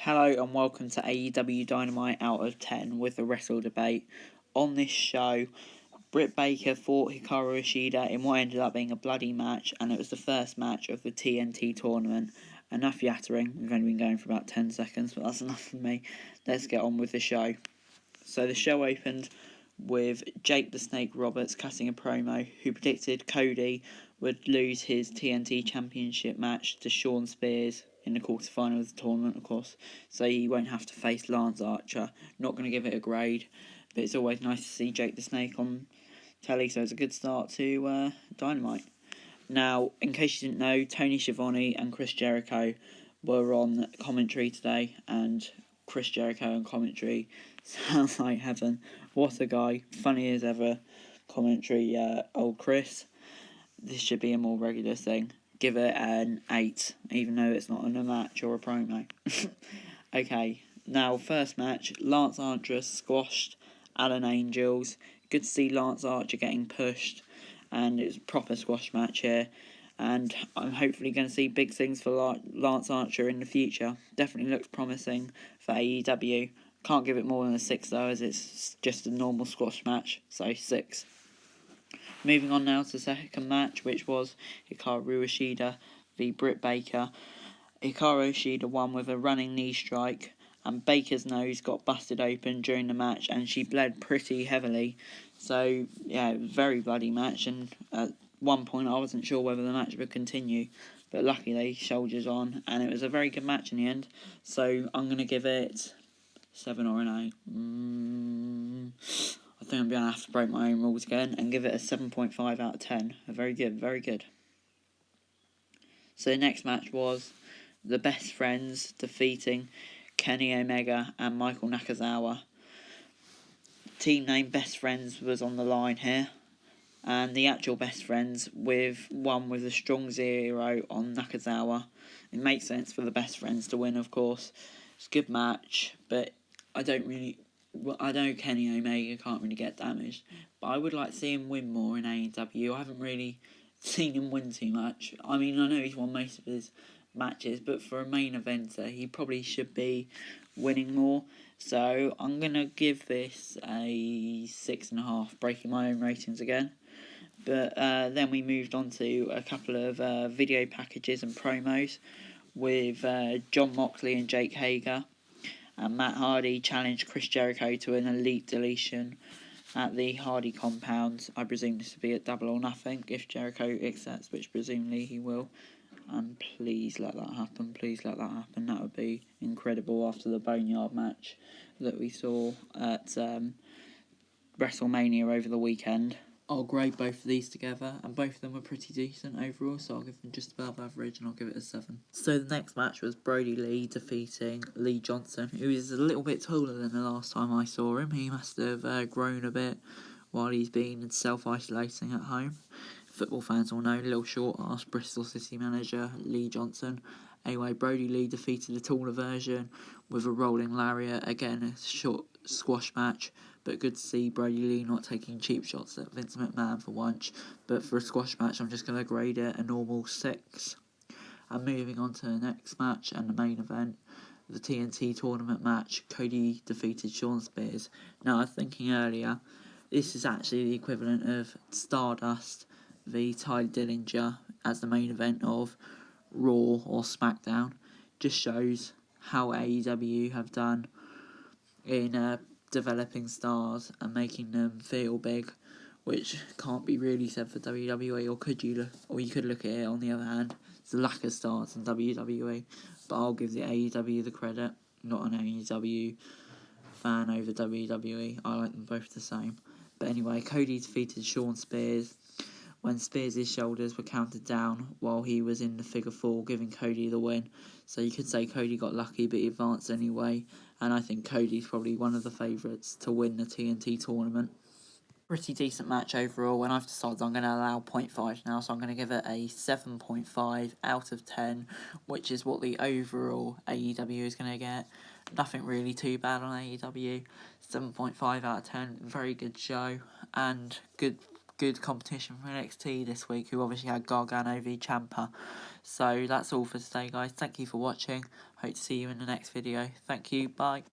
Hello and welcome to AEW Dynamite out of 10 with the Wrestle Debate. On this show, Britt Baker fought Hikaru Ishida in what ended up being a bloody match, and it was the first match of the TNT tournament. Enough yattering, we've only been going for about 10 seconds, but that's enough for me. Let's get on with the show. So the show opened with Jake the Snake Roberts cutting a promo who predicted Cody would lose his TNT Championship match to Shawn Spears in the quarterfinal of the tournament, of course, so he won't have to face Lance Archer. Not going to give it a grade, but it's always nice to see Jake the Snake on telly, so it's a good start to Dynamite. Now, in case you didn't know, Tony Schiavone and Chris Jericho were on commentary today, and Chris Jericho on commentary sounds like heaven. What a guy, funny as ever commentary, old Chris. This should be a more regular thing. Give it an 8, even though it's not in a match or a promo. Okay, now first match, Lance Archer squashed Alan Angels. Good to see Lance Archer getting pushed, and it was a proper squash match here. And I'm hopefully going to see big things for Lance Archer in the future. Definitely looks promising for AEW. Can't give it more than a 6 though, as it's just a normal squash match, so 6. Moving on now to the second match, which was Hikaru Ishida v Britt Baker. Hikaru Ishida won with a running knee strike, and Baker's nose got busted open during the match, and she bled pretty heavily. So, yeah, it was a very bloody match, and at one point I wasn't sure whether the match would continue, but luckily soldiers on, and it was a very good match in the end. So I'm going to give it 7 or an 8. I think I'm going to have to break my own rules again and give it a 7.5 out of 10. Very good, very good. So the next match was the Best Friends defeating Kenny Omega and Michael Nakazawa. Team name Best Friends was on the line here, and the actual Best Friends with a strong 0 on Nakazawa. It makes sense for the Best Friends to win, of course. It's a good match, but I know Kenny Omega can't really get damaged, but I would like to see him win more in AEW. I haven't really seen him win too much. I mean, I know he's won most of his matches, but for a main eventer, he probably should be winning more. So I'm going to give this a 6.5, breaking my own ratings again. But then we moved on to a couple of video packages and promos with John Moxley and Jake Hager. And Matt Hardy challenged Chris Jericho to an elite deletion at the Hardy compound. I presume this will be at Double or Nothing if Jericho accepts, which presumably he will. And please let that happen. Please let that happen. That would be incredible after the Boneyard match that we saw at WrestleMania over the weekend. I'll grade both of these together, and both of them were pretty decent overall, so I'll give them just above average, and I'll give it a 7. So the next match was Brodie Lee defeating Lee Johnson, who is a little bit taller than the last time I saw him. He must have grown a bit while he's been self-isolating at home. Football fans will know, little short ass Bristol City manager Lee Johnson. Anyway, Brodie Lee defeated the taller version with a rolling lariat. Again, a short squash match, but good to see Brodie Lee not taking cheap shots at Vince McMahon for once. But for a squash match, I'm just going to grade it a normal 6. And moving on to the next match and the main event, the TNT tournament match, Cody defeated Shawn Spears. Now, I was thinking earlier, this is actually the equivalent of Stardust v Ty Dillinger as the main event of Raw or SmackDown. Just shows how AEW have done in developing stars and making them feel big, which can't be really said for WWE. Or you could look at it on the other hand, it's a lack of stars in WWE. But I'll give the AEW the credit. Not an AEW fan over WWE. I like them both the same. But anyway, Cody defeated Shawn Spears when Spears' shoulders were counted down while he was in the figure 4, giving Cody the win. So you could say Cody got lucky, but he advanced anyway. And I think Cody's probably one of the favourites to win the TNT tournament. Pretty decent match overall, and I've decided I'm going to allow 0.5 now, so I'm going to give it a 7.5 out of 10, which is what the overall AEW is going to get. Nothing really too bad on AEW. 7.5 out of 10, very good show, and good good competition for NXT this week, who obviously had Gargano v Ciampa. So that's all for today, guys. Thank you for watching. Hope to see you in the next video. Thank you. Bye.